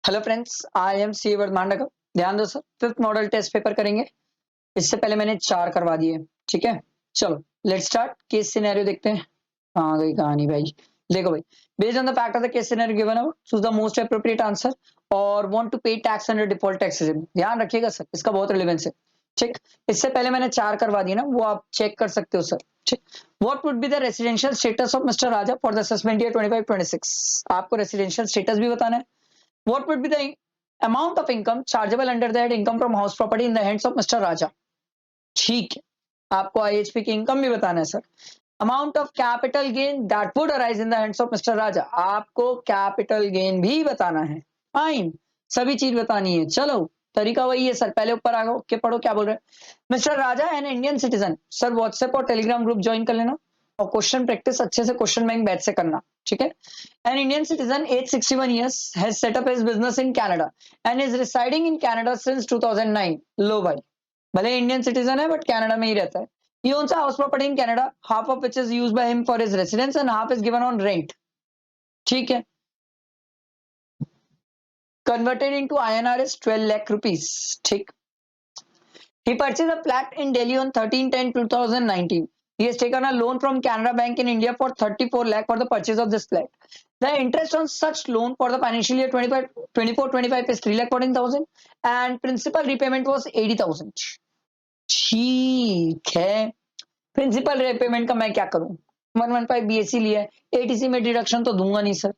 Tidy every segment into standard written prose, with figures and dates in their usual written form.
Hello friends, I am C Vardhamandkar. ध्यान दो sir, fifth model test paper करेंगे। इससे पहले मैंने 4 करवा दिए। ठीक है, चलो लेट्स स्टार्ट। केस सिनेरियो देखते हैं। कहाँ गई कहानी भाई। देखो भाई, based on the fact of the case scenario given above, choose the most appropriate answer और वांट टू पे tax under default tax regime. ध्यान रखिएगा सर, इसका बहुत रिलेवेंस है। ठीक, इससे पहले मैंने 4 करवा दिए ना, वो आप चेक कर सकते हो सर। ठीक, what would be the residential status of mister Raja for the assessment year 25-26। आपको रेसिडेंशियल स्टेटस भी बताना है। What would be the amount of income chargeable under the head income from house property in the hands of Mr. Raja? ठीक है, आपको IHP की income भी बताना है sir. Amount of capital gain that would arise in the hands of mister Raja, आपको capital gain भी बताना है। फाइन, सभी चीज बतानी है। चलो, तरीका वही है सर, पहले ऊपर आ के पढ़ो क्या बोल रहे हैं। Mister Raja an Indian citizen. Sir WhatsApp और टेलीग्राम ग्रुप ज्वाइन कर लेना और क्वेश्चन प्रैक्टिस अच्छे से क्वेश्चन बैंक बैच से करना। ठीक है। An Indian citizen, age 61 years, has set up his business in Canada and is residing in Canada since 2009. लो भाई, भले इंडियन सिटीजन है बट कनाडा में ही रहता है। He owns a house property in Canada, half of which is used by him for his residence and half is given on rent. ठीक है। Converted into INR is 12 lakh rupees. ठीक। He purchased a flat in Delhi on 13/10/2019. He has taken a loan from Canara Bank in India for 34 lakh for the purchase of this flat. The interest on such loan for the financial year 24-25 is 3,14,000 and principal repayment was 80,000. ठीक है, principal repayment का मैं क्या करूं, 115 BAC लिया है, ATC में deduction तो दूंगा नहीं sir.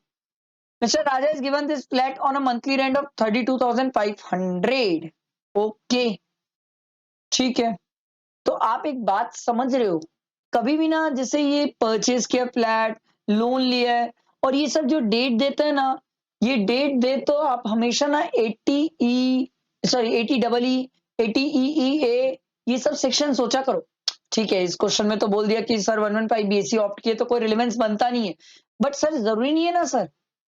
Mister Raja is given this flat on a monthly rent of 32,500. Okay, ठीक है। तो आप एक बात समझ रहे हो, कभी भी ना, जैसे ये परचेज किया फ्लैट, लोन लिया है और ये सब जो डेट देते हैं ना, ये डेट दे तो आप हमेशा ना 80 ये सब सेक्शन सोचा करो। ठीक है, इस क्वेश्चन में तो बोल दिया कि सर 115 BAC ऑप्ट किए तो कोई रिलेवेंस बनता नहीं है, बट सर जरूरी नहीं है ना सर,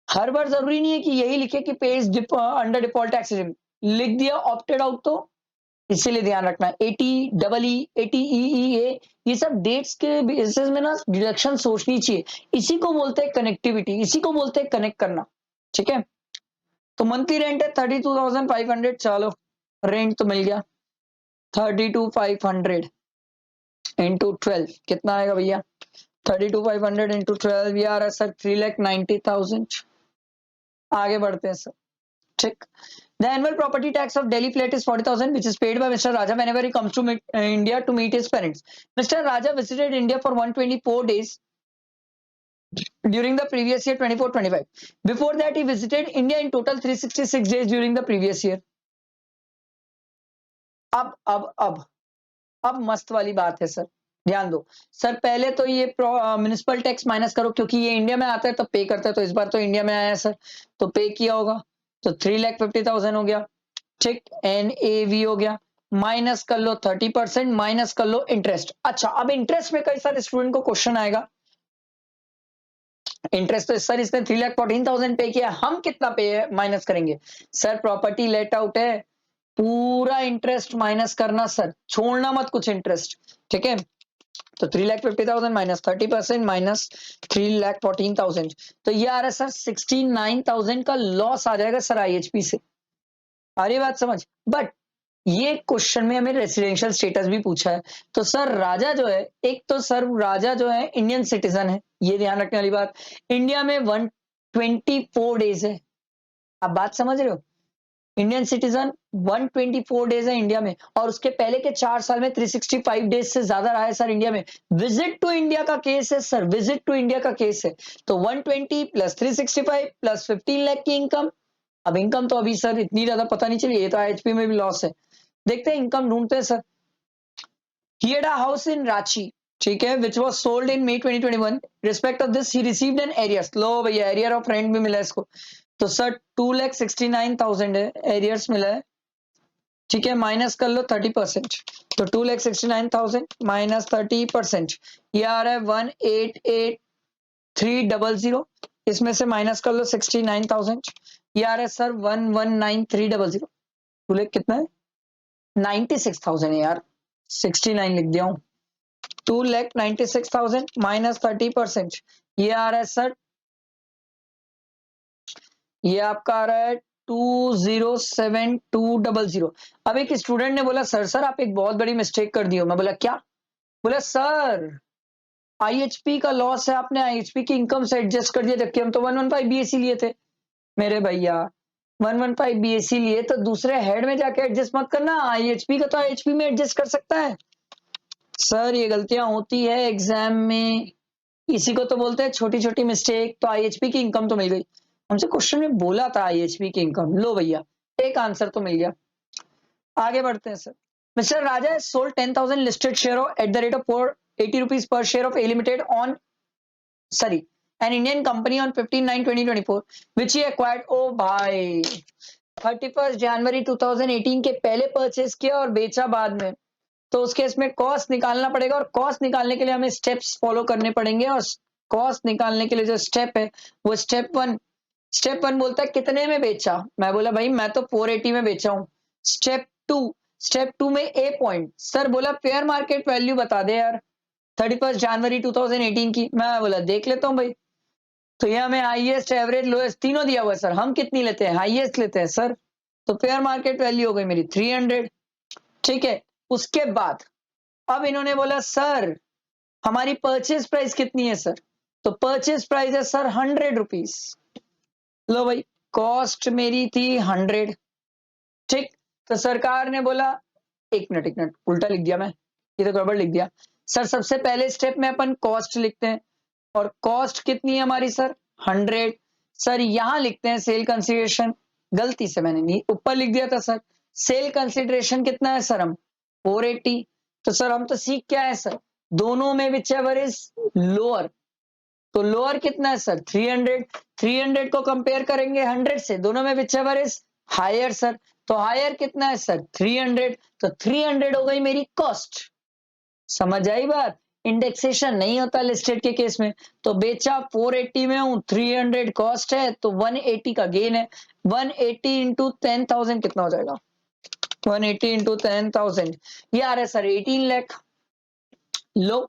हर बार जरूरी नहीं है कि यही लिखे कि page under default tax regime. लिख दिया ऑप्टेड आउट तो इसीलिए ध्यान रखना है। 80 ये सब डेट्स के बेसिस में ना डिडक्शन सोचनी चाहिए। इसी को बोलते हैं कनेक्टिविटी, इसी को बोलते हैं कनेक्ट करना। ठीक है, तो मंथली रेंट है 32,500। चलो, रेंट तो मिल गया। 32,500 इंटू 12 कितना आएगा भैया? 32,500 इंटू 12 ये आ रहा है सर 3,90,000। आगे बढ़ते हैं सर। ठीक, the annual property tax of Delhi flat is 40,000, which is paid by Mr. Raja whenever he comes to India to meet his parents. Mr. Raja visited India for 124 days during the previous year 24-25. Before that, he visited India in total 366 days during the previous year. अब मस्त वाली बात है sir, ध्यान दो sir. पहले तो ये म्युनिसिपल टैक्स माइनस करो, क्योंकि ये इंडिया में आता है तो पे करता है, तो इस बार तो इंडिया में आया है सर, तो पे किया होगा, तो 3,50,000 हो गया। ठीक, NAV हो गया, माइनस कर लो 30%, माइनस कर लो इंटरेस्ट। अच्छा, अब इंटरेस्ट में कई सारे स्टूडेंट को क्वेश्चन आएगा, इंटरेस्ट तो सर इसने 3,14,000 पे किया, हम कितना पे माइनस करेंगे? सर प्रॉपर्टी लेट आउट है, पूरा इंटरेस्ट माइनस करना सर, छोड़ना मत कुछ इंटरेस्ट। ठीक है, तो 3,50,000 माइनस 30% माइनस 3,14,000, तो ये आ रहा है सर 69,000 का लॉस आ जाएगा सर IHP से। आ रही बात समझ? बट ये क्वेश्चन में हमें रेसिडेंशियल स्टेटस भी पूछा है, तो सर राजा जो है, एक तो सर राजा जो है इंडियन सिटीजन है, ये ध्यान रखने वाली बात। इंडिया में 124 डेज है, आप बात समझ रहे हो? इंडियन सिटीजन 124 डेज है इंडिया में, और उसके पहले के 4 साल में 365 डेज से ज्यादा रहा है सर इंडिया में। विजिट टू इंडिया का केस है सर, विजिट टू इंडिया का केस है। तो 120 प्लस 365 प्लस 15 लाख की इनकम। अब इनकम तो अभी सर इतनी ज्यादा पता नहीं चली, ये तो IHP में भी लॉस है। देखते हैं, इनकम ढूंढते हैं sir. He had a house in Ranchi, ठीक है, which was sold in May 2021. Respect of this, he received an arrears. लो भैया, एरियर ऑफ रेंट भी मिला है इसको, तो सर 2,69,000 है, एरियर्स मिला है। ठीक है, माइनस कर लो 30%, तो 2,69,000 माइनस 30%, ये आ रहा है 1,88,300। इसमें से माइनस कर लो 69,000, ये आ रहा है सर 1,19,300। 2 लाख कितना है? 96,000 है यार, 69 लिख दिया हूं। 2,96,000 माइनस 30%, ये आ रहा है सर, ये आपका आ रहा है 207200। अब एक स्टूडेंट ने बोला सर आप एक बहुत बड़ी मिस्टेक कर दी हो। मैं बोला क्या? बोला सर आईएचपी का लॉस है, आपने आईएचपी की इनकम से एडजस्ट कर दिया, जबकि हम तो 115 बीएससी लिए थे। मेरे भैया 115 बीएससी लिए तो दूसरे हेड में जाके एडजस्ट मत करना, आईएचपी का तो आईएचपी में एडजस्ट कर सकता है। सर ये गलतियां होती है एग्जाम में, इसी को तो बोलते हैं छोटी छोटी मिस्टेक। तो आईएचपी की इनकम तो मिल गई, हमसे क्वेश्चन में बोला था आईएचपी की इनकम। लो भैया एक आंसर तो मिल गया। आगे बढ़ते हैं sir. Mister Raja sold 10,000 listed share eight the rate of 480 rupees per share of A limited on an Indian company on 15/9/2024 which he acquired। ओ भाई 31 जनवरी 2018 के पहले परचेस किया और बेचा बाद में, तो उस केस में कॉस्ट निकालना पड़ेगा, और कॉस्ट निकालने के लिए हमें स्टेप्स फॉलो करने पड़ेंगे। और कॉस्ट निकालने के लिए जो स्टेप है वो स्टेप वन बोलता है कितने में बेचा। मैं बोला भाई मैं तो 480 में बेचा हूं। स्टेप टू में ए पॉइंट, सर बोला फेयर मार्केट वैल्यू बता दे यार 31 जनवरी 2018 की। मैं बोला देख लेता हूं भाई। तो ये हमें हाईएस्ट एवरेज लोएस्ट तीनों दिया हुआ है सर, हम कितनी लेते हैं? हाईएस्ट लेते हैं सर। तो फेयर मार्केट वैल्यू हो गई मेरी 300। ठीक है, उसके बाद अब इन्होंने बोला सर हमारी परचेज प्राइस कितनी है सर? तो परचेज प्राइस है सर 100 रुपीज। लो भाई कॉस्ट मेरी थी 100। ठीक, तो सरकार ने बोला एक मिनट उल्टा लिख दिया मैं, ये तो गड़बड़ लिख दिया सर। सबसे पहले स्टेप में अपन कॉस्ट लिखते हैं, और कॉस्ट कितनी है हमारी सर? 100। सर यहां लिखते हैं सेल कंसिडरेशन, गलती से मैंने ऊपर लिख दिया था सर। सेल कंसिडरेशन कितना है सर? हम 480। तो सर हम तो सीख क्या है सर, दोनों में विच एवर इज लोअर। तो लोअर कितना है सर? 300। 300 को कंपेयर करेंगे 100 से, दोनों में whichever is higher sir. तो हायर कितना है सर? 300। तो 300 हो गई मेरी कॉस्ट। समझ आई बात? इंडेक्सेशन नहीं होता लिस्टेड के केस में। तो बेचा 480 में हूं, 300 कॉस्ट है, तो 180 का गेन है। 180 इंटू 10,000 कितना हो जाएगा? 180 इंटू 10,000 ये आ रहा है सर 18 लाख। लो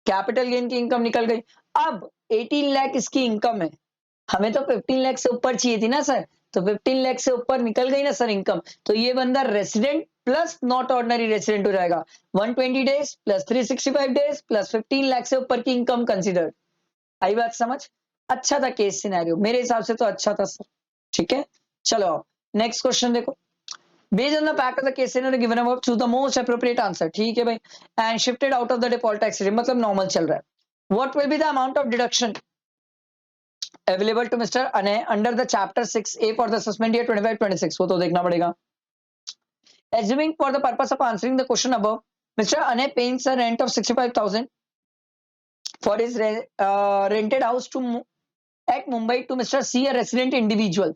कैपिटल गेन की इनकम निकल गई। अब 18 लाख इसकी इनकम है, हमें तो 15 लाख से ऊपर चाहिए थी ना सर। तो 15 लाख से ऊपर निकल गई ना सर इनकम। तो ये बंदा resident plus not ordinary resident हो जाएगा। 120 days plus 365 days plus 15 lakh से ऊपर की इनकम कंसिडर। आई बात समझ? अच्छा था केस सिनेरियो, मेरे हिसाब से तो अच्छा था सर। ठीक है, चलो नेक्स्ट क्वेश्चन देखो। Based on the fact of the case scenario given above, choose the most appropriate answer। ठीक है भाई, and shifted out of the default tax regime, मतलब नॉर्मल चल रहा है। What will be the amount of deduction available to Mr. Anay under the chapter 6A for the assessment year 25-26? वो तो देखना पड़ेगा। Assuming for the purpose of answering the question above, Mr. Anay pays a rent of 65,000 for his rented house at Mumbai to Mr. C, a resident individual.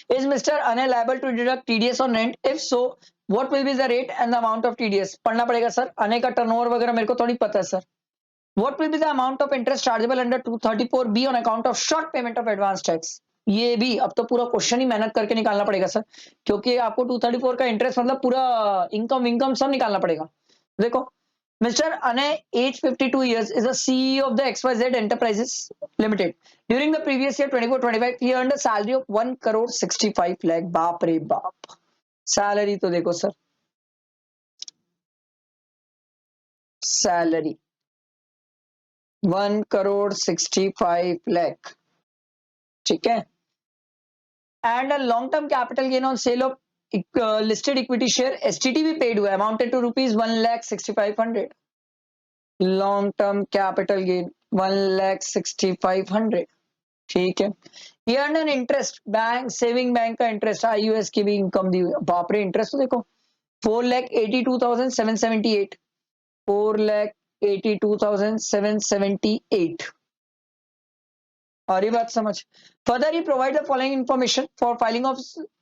Is Mr. Anay liable to deduct TDS on rent? If so, what will be the rate and the amount of TDS? पढ़ना पड़ेगा sir, Anay का turnover वगैरह मेरे को थोड़ी पता है sir. What will be the amount of interest chargeable under 234B on account of short payment of advance tax? ये भी अब तो पूरा क्वेश्चन ही मेहनत करके निकालना पड़ेगा सर, क्योंकि आपको 234 का इंटरेस्ट मतलब पूरा इनकम विनकम सब निकालना पड़ेगा। देखो Mr. Anay, age 52 years, is a CEO of the XYZ Enterprises Limited. During the previous year 24-25, he earned a salary of 1 crore 65 lakh। बाप रे बाप, सैलरी तो देखो सर, सैलरी 1 crore 65 lakh। ठीक है, and a long term capital gain on sale of listed equity share STT भी paid हुआ है, amounted to rupees 1,65,100। Long term capital gain 1,65,100। ठीक है, ये earn an interest bank saving bank का interest, आईयूएस की भी इनकम दी हुई है। बाप रे, इंटरेस्ट तो देखो 4,82,778। 4,82,778। और ये बात समझ। Further he provide the following information for filing of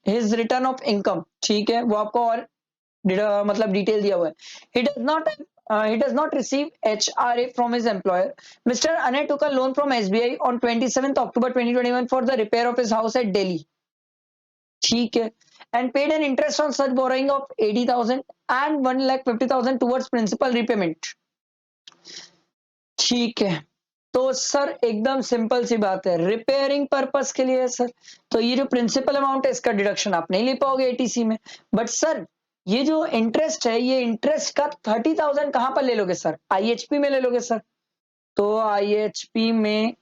his return of income. ठीक है, वो आपको और मतलब डिटेल दिया हुआ है। He does not receive HRA from his employer. Mr. Anay took a loan from SBI on 27th October 2021 for the repair of his house at Delhi. ठीक है, and paid an interest on such borrowing of 80,000 and 1,50,000 towards principal repayment। ठीक है, तो sir एकदम simple सी बात है, repairing purpose के लिए है सर। तो ये जो प्रिंसिपल अमाउंट है इसका डिडक्शन आप नहीं ले पाओगे एटीसी में। बट सर ये जो इंटरेस्ट है, ये इंटरेस्ट का 30,000 कहां पर ले लोगे सर? आईएचपी में ले लोगे सर। तो आईएचपी में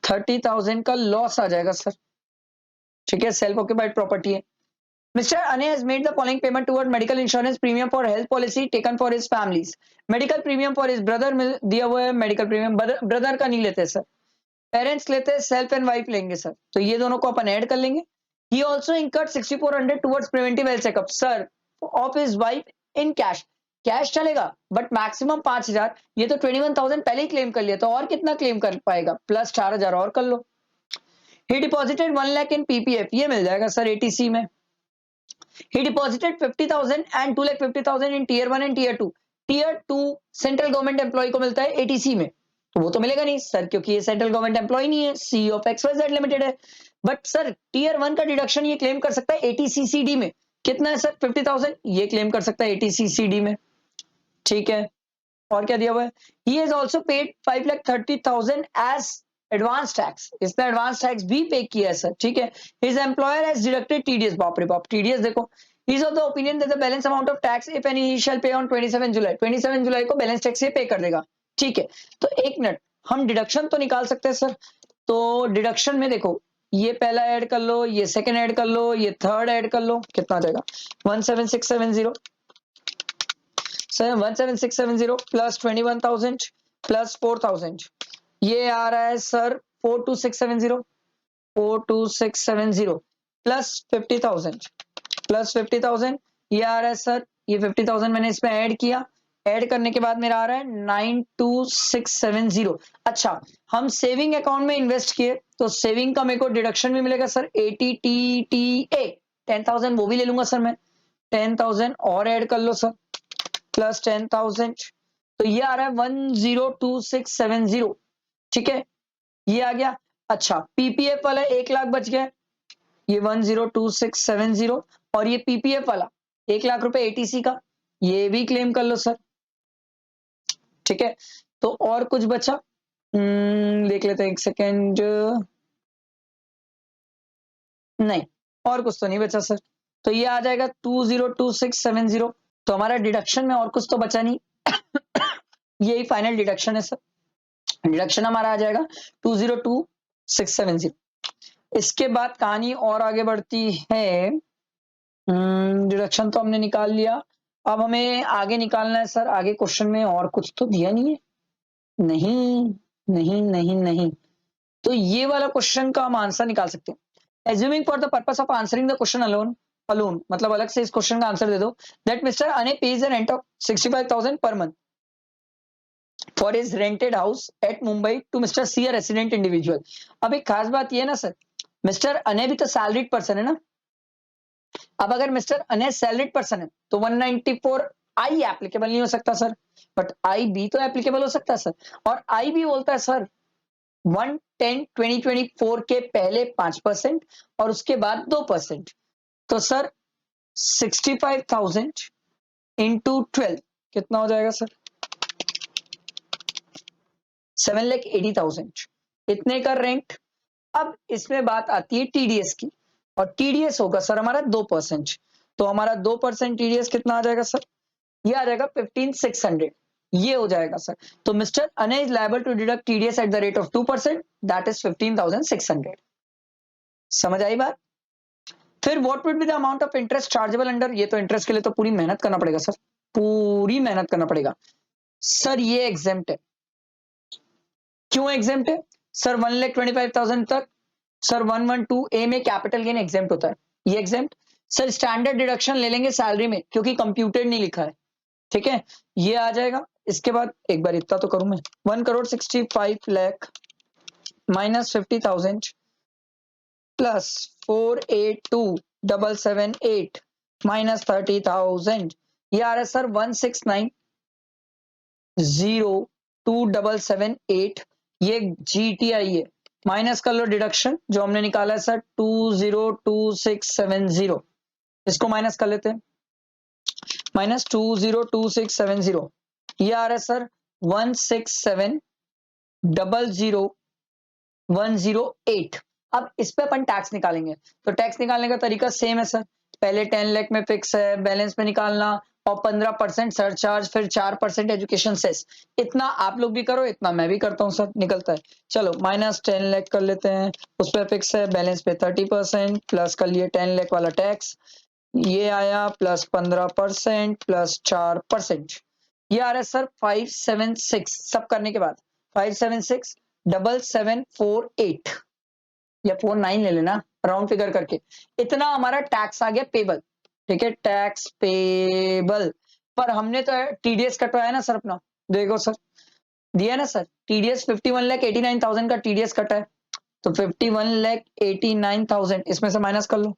30,000 का लॉस आ जाएगा सर। ठीक है, सेल्फ ऑक्यूपाइड प्रॉपर्टी है। Mr. Ane has made the following payment toward medical insurance premium for health policy taken for his families. Medical premium for his brother में दिया हुआ है, मेडिकल प्रीमियम ब्रदर का नहीं लेते सर, पेरेंट्स लेते हैं, सेल्फ एंड वाइफ लेंगे सर। तो ये दोनों को अपन ऐड कर लेंगे। He also incurred 6,400 towards preventive health checkup sir of his wife in cash. Cash चलेगा बट मैक्सिमम 5,000। ये तो 21,000 पहले ही क्लेम कर लिया, तो और कितना क्लेम कर पाएगा? प्लस 4,000 और कर लो। He deposited 1 lakh in PPF, ये मिल जाएगा सर एटीसी में। He deposited 50,000 and 2,50,000 in tier 1 and tier 2. tier 2 central government employ को मिलता है एटीसी में, तो वो तो मिलेगा नहीं सर क्योंकि ये सेंट्रल गवर्नमेंट एम्प्लॉय नहीं है, सी ऑफ XYZ लिमिटेड है। बट सर टीयर 1 का डिडक्शन ये क्लेम कर सकता है एटीसीसीडी में। कितना है सर? 50,000 ये क्लेम कर सकता है एटीसीसीडी में। ठीक है, और क्या दिया हुआ है? He has also paid 5,30,000 as advance tax, इसने एडवांस टैक्स भी पे किया है सर। ठीक है, his employer has deducted TDS. बाप रे बाप, टीडीएस देखो। He is of the opinion that the balance amount of tax if any he shall pay on 27 जुलाई, 27 जुलाई को बैलेंस टैक्स ये पे कर देगा। ठीक है, तो एक मिनट, हम डिडक्शन तो निकाल सकते हैं सर। तो डिडक्शन में देखो, ये पहला ऐड कर लो, ये सेकंड ऐड कर लो, ये थर्ड ऐड कर लो, कितना आ जाएगा? 17670 सर, 17670 प्लस 21,000 प्लस 4,000, ये आ रहा है सर 42670, 42670 प्लस 50,000 प्लस 50,000, ये आ रहा है सर, ये 50,000 मैंने इसमें ऐड किया, ऐड करने के बाद मेरा आ रहा है 92670। अच्छा, हम सेविंग अकाउंट में इन्वेस्ट किए तो सेविंग का मेरे को डिडक्शन भी मिलेगा सर, 80TTA 10,000 वो भी ले लूंगा सर मैं, 10,000 और ऐड कर लो सर, प्लस 10,000, तो ये आ रहा है 102670। ठीक है, ये आ गया। अच्छा, पीपीएफ वाला 1 लाख बच गया, ये 102670, और ये पीपीएफ वाला 1 लाख रुपए एटीसी का, ये भी क्लेम कर लो सर। ठीक है, तो और कुछ बचा? देख लेते हैं, एक सेकेंड। नहीं, और कुछ तो नहीं बचा सर। तो ये आ जाएगा 202670। तो हमारा डिडक्शन में और कुछ तो बचा नहीं, यही फाइनल डिडक्शन है सर। डिडक्शन हमारा आ जाएगा 202670। इसके बाद कहानी और आगे बढ़ती है। डिडक्शन तो हमने निकाल लिया, अब हमें आगे निकालना है सर। आगे क्वेश्चन में और कुछ तो दिया नहीं है, नहीं नहीं नहीं नहीं, तो ये वाला क्वेश्चन का हम आंसर निकाल सकते हैं। Assuming for the purpose of answering the question alone, मतलब अलग से इस क्वेश्चन का आंसर दे दो, दैट मिस्टर अने pays the rent of 65,000 per month for his rented house at Mumbai to mister C, resident individual. अब एक खास बात ये है ना सर, मिस्टर अने भी तो सैलरीड पर्सन है ना। अब अगर मिस्टर अने सैलरीड पर्सन है तो 194 एप्लीकेबल नहीं हो सकता सर, बट आई बी तो एप्लीकेबल हो सकता है सर। और आई बी बोलता है सर 110/2024 के पहले 5% और उसके बाद 2%। तो सर 65,000 इंटू 12 कितना हो जाएगा सर? 7,80,000, इतने का रेंट। अब इसमें बात आती है टीडीएस की, और टीडीएस होगा सर हमारा 2%। तो हमारा 2% टीडीएस कितना आ जाएगा सर? ये आ जाएगा 15,600, ये हो जाएगा सर। तो मिस्टर अने is liable to deduct TDS at the rate of 2%, that is 15,600। समझ आई बात? फिर what would be the amount of interest chargeable under, ये तो इंटरेस्ट के लिए तो पूरी मेहनत करना पड़ेगा सर, पूरी मेहनत करना पड़ेगा सर। ये एग्जेम्प्ट है, क्यों एग्जेम्प्ट है सर? 1,25,000 तक सर 112A में कैपिटल गेन एग्जेम्प्ट होता है, ये एग्जेम्प्ट सर। स्टैंडर्ड डिडक्शन ले लेंगे सैलरी में क्योंकि कंप्यूटेड नहीं लिखा है। ठीक है, ये आ जाएगा। इसके बाद एक बार इतना तो करूं मैं, 1,65 लाख माइनस 50,000 प्लस 482,778 माइनस 30,000, ये आ रहा है सर 169,02778। ये GTI है, माइनस कर लो डिडक्शन जो हमने निकाला है सर 202670, इसको माइनस कर लेते हैं, माइनस 202670, ये आ रहा है सर 167 00,108। अब इस पे अपन टैक्स निकालेंगे, तो टैक्स निकालने का तरीका सेम है सर। पहले 10 लाख में फिक्स है, बैलेंस में निकालना और 15% सरचार्ज, फिर 4% एजुकेशन सेस। इतना आप लोग भी करो, इतना मैं भी करता हूँ सर, निकलता है। चलो माइनस 10 लाख कर लेते हैं, उस पर फिक्स है, बैलेंस पे 30% प्लस कर लिए 10 लाख वाला टैक्स, ये आया प्लस 15% प्लस 4%, ये आ रहा है सर 576। सब करने के बाद 576,748 या 49 ले लेना राउंड फिगर करके, इतना हमारा टैक्स आ गया पेबल। ठीक है, टैक्स पेबल पर हमने तो टीडीएस कटवाया ना सर अपना, देखो सर दिया ना सर, टीडीएस 51,89,000 का टीडीएस कटा है, तो 51,89,000 इसमें से माइनस कर लो,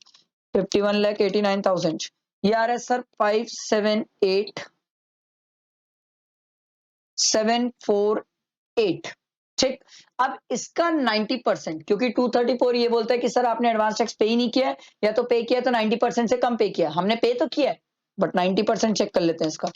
51,89,000, ये आ रहा है सर 578,748। ठीक, अब इसका 90%, क्योंकि 234 ये बोलता है कि सर आपने एडवांस टैक्स पे ही नहीं किया है, या तो पे किया तो 90% से कम पे किया, हमने पे तो किया है बट 90% चेक कर लेते हैं इसका।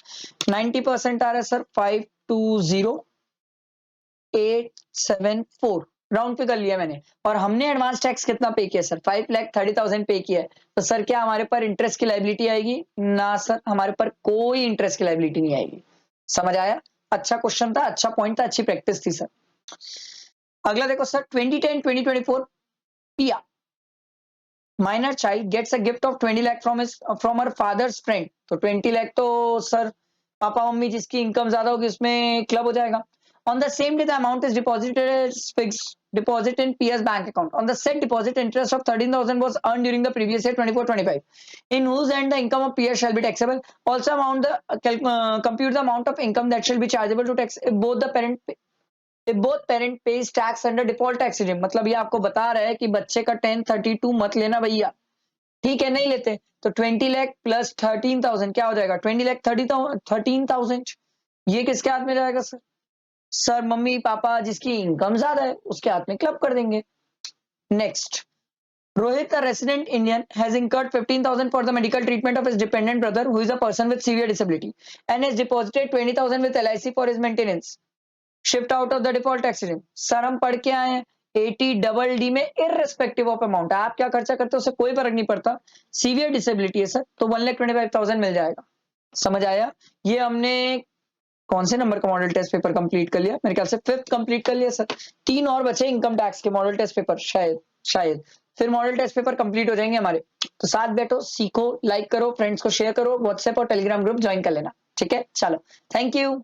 90% आ रहा है सर 520,874, राउंड पे कर लिया मैंने। और हमने एडवांस टैक्स कितना पे किया सर, 5,30,000 पे किया है, तो सर क्या हमारे पर इंटरेस्ट की लाइबिलिटी आएगी? ना सर, हमारे पर कोई इंटरेस्ट की लाइबिलिटी नहीं आएगी। समझ आया? अच्छा क्वेश्चन था, अच्छा पॉइंट था, अच्छी प्रैक्टिस थी सर। अगला देखो सर, 2010-2024 पिया minor child gets a gift of 20 lakh from her father's friend, तो 20 लाख तो सर पापा मम्मी जिसकी इनकम ज्यादा होगी उसमें क्लब हो जाएगा। On the same day, the amount is deposited as fixed deposit in Pia's bank account. On the said deposit, interest of 13,000 was earned during the previous year 24-25, in whose end the income of Pia shall be taxable. Also, compute the amount of income that shall be chargeable to tax if both parent pays tax under default tax regime। मतलब ये आपको बता रहा है कि बच्चे का 1032 मत लेना भैया, ठीक है, नहीं लेते तो 20 लाख प्लस 13,000 क्या हो जाएगा, 20 लाख 13,000, ये किसके हाथ में जाएगा सर? सर मम्मी पापा जिसकी इनकम ज्यादा है उसके हाथ में क्लब कर देंगे। Next, Rohit, a resident Indian, has incurred 15,000 for the medical treatment of his dependent brother, who is a person with severe disability, and has deposited 20,000 with LIC for his maintenance. Shift out of the default tax regime. Sir हम पढ़ के आए हैं 80DD में irrespective of amount, आप क्या खर्चा करते हो उससे कोई फर्क नहीं पड़ता, सीवियर डिसेबिलिटी है सर तो 1,25,000 मिल जाएगा। समझ आया? ये हमने कौन से नंबर का मॉडल टेस्ट पेपर कंप्लीट कर लिया? मेरे ख्याल से 5th कंप्लीट कर लिया सर, 3 और बचे इनकम टैक्स के मॉडल टेस्ट पेपर, शायद फिर मॉडल टेस्ट पेपर कंप्लीट हो जाएंगे हमारे। तो साथ बैठो, सीखो, लाइक करो, फ्रेंड्स को शेयर करो, व्हाट्सएप और टेलीग्राम ग्रुप ज्वाइन कर लेना। ठीक है, चलो, थैंक यू।